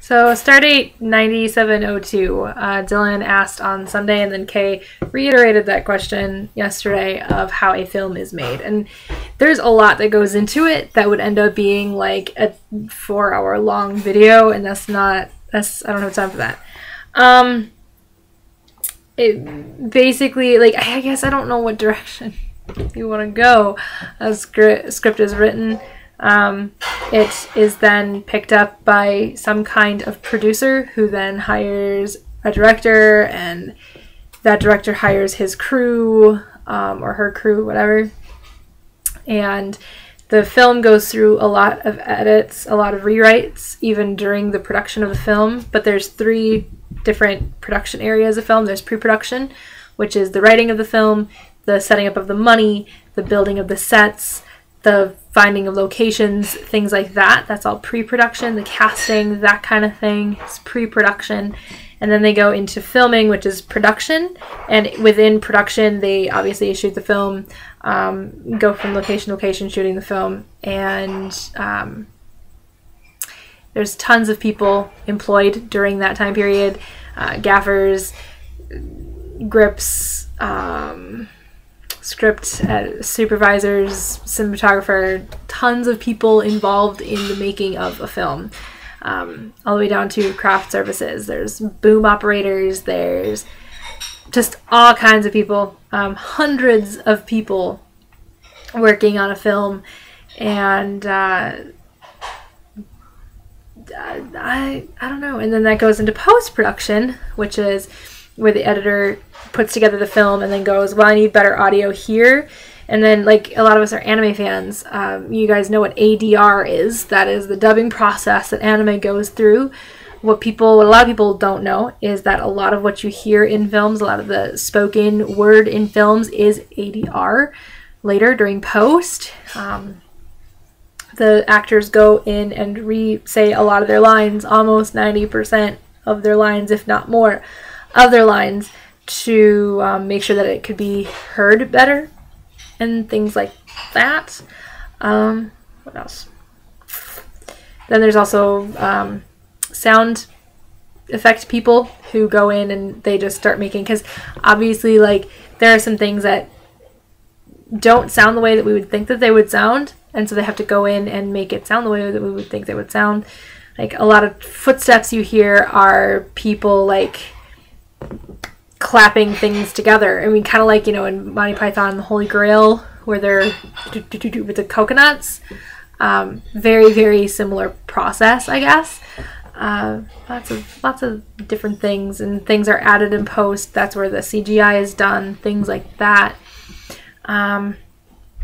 So Stardate 9702, Dylan asked on Sunday, and then Kay reiterated that question yesterday of how a film is made. And there's a lot that goes into it that would end up being like a 4-hour long video, and I don't have time for that. It basically, like, I guess I don't know what direction you want to go as script is written. It is then picked up by some kind of producer who then hires a director, and that director hires his crew, or her crew, whatever. And the film goes through a lot of edits, a lot of rewrites, even during the production of the film. But there's 3 different production areas of film. There's pre-production, which is the writing of the film, the setting up of the money, the building of the sets, the finding of locations, things like that. That's all pre-production. The casting, that kind of thing, is pre-production. And then they go into filming, which is production. And within production, they obviously shoot the film, go from location to location shooting the film. And there's tons of people employed during that time period. Gaffers, grips, script supervisors, cinematographer, tons of people involved in the making of a film, all the way down to craft services. There's boom operators, there's just all kinds of people, hundreds of people working on a film. And I don't know. And then that goes into post-production, which is where the editor puts together the film and then goes, well, I need better audio here. And then, like, a lot of us are anime fans. You guys know what ADR is. That is the dubbing process that anime goes through. What a lot of people don't know is that a lot of what you hear in films, a lot of the spoken word in films is ADR. Later, during post, the actors go in and re-say a lot of their lines, almost 90% of their lines, if not more, of their lines, to make sure that it could be heard better and things like that. What else? Then there's also sound effect people who go in and they just start making, because obviously, like, there are some things that don't sound the way that we would think that they would sound, and so they have to go in and make it sound the way that we would think they would sound. Like, a lot of footsteps you hear are people, like, clapping things together. I mean, kind of like, you know, in Monty Python and the Holy Grail, where they're with the coconuts. Very, very similar process, I guess. Lots of different things, and things are added in post. That's where the CGI is done, things like that. But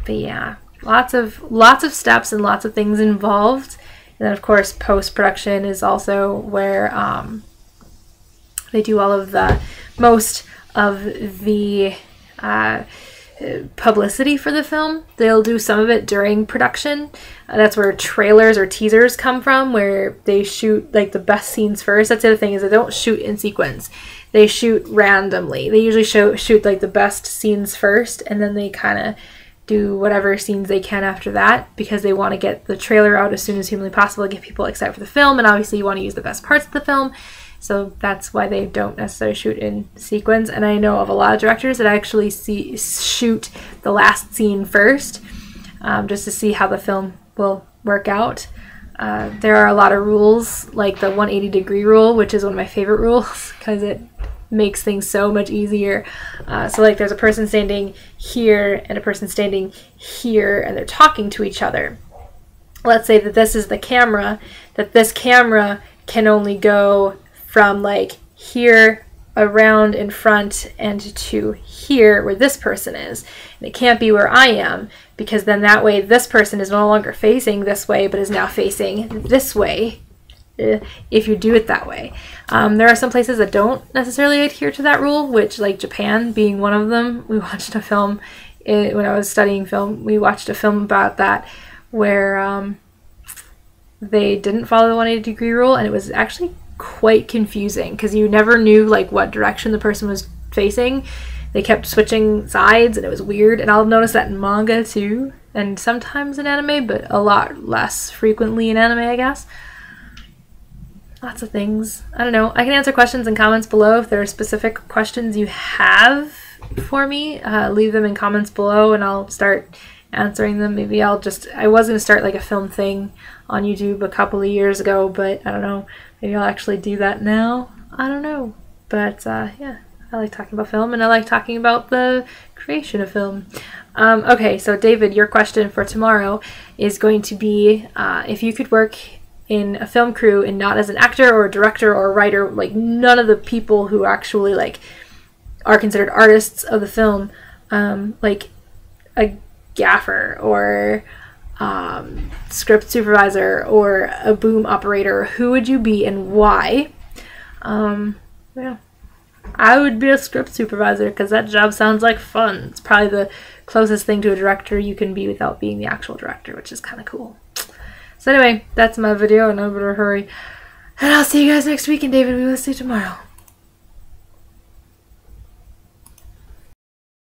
yeah, lots of steps and lots of things involved. And then, of course, post-production is also where they do all of the most of the publicity for the film. They'll do some of it during production. That's where trailers or teasers come from, where they shoot, like, the best scenes first. That's the other thing, is they don't shoot in sequence. They shoot randomly. They usually shoot like the best scenes first, and then they kind of do whatever scenes they can after that, because they want to get the trailer out as soon as humanly possible to get people excited for the film. And obviously you want to use the best parts of the film, so that's why they don't necessarily shoot in sequence. And I know of a lot of directors that actually shoot the last scene first, just to see how the film will work out. There are a lot of rules, like the 180-degree rule, which is one of my favorite rules, because it makes things so much easier. So, like, there's a person standing here and a person standing here, and they're talking to each other. Let's say that this is the camera, that this camera can only go from, like, here around in front and to here where this person is. And it can't be where I am, because then that way this person is no longer facing this way but is now facing this way, if you do it that way. There are some places that don't necessarily adhere to that rule, which, like Japan being one of them. We watched a film when I was studying film. We watched a film about that where they didn't follow the 180-degree rule, and it was actually quite confusing because you never knew, like, what direction the person was facing. They kept switching sides, and it was weird. And I'll notice that in manga too, and sometimes in anime, but a lot less frequently in anime, I guess. lots of things. I don't know. I can answer questions in comments below if there are specific questions you have for me. Leave them in comments below and I'll start answering them. Maybe I was going to start like a film thing on YouTube a couple of years ago, but I don't know. Maybe I'll actually do that now. I don't know. But yeah, I like talking about film and I like talking about the creation of film. Okay, so David, your question for tomorrow is going to be if you could work in a film crew and not as an actor or a director or a writer, like none of the people who actually like are considered artists of the film, like a gaffer or script supervisor or a boom operator, who would you be and why? Yeah, I would be a script supervisor because that job sounds like fun. It's probably the closest thing to a director you can be without being the actual director, which is kind of cool. So anyway, that's my video and I better hurry. And I'll see you guys next week, and David, we will see you tomorrow.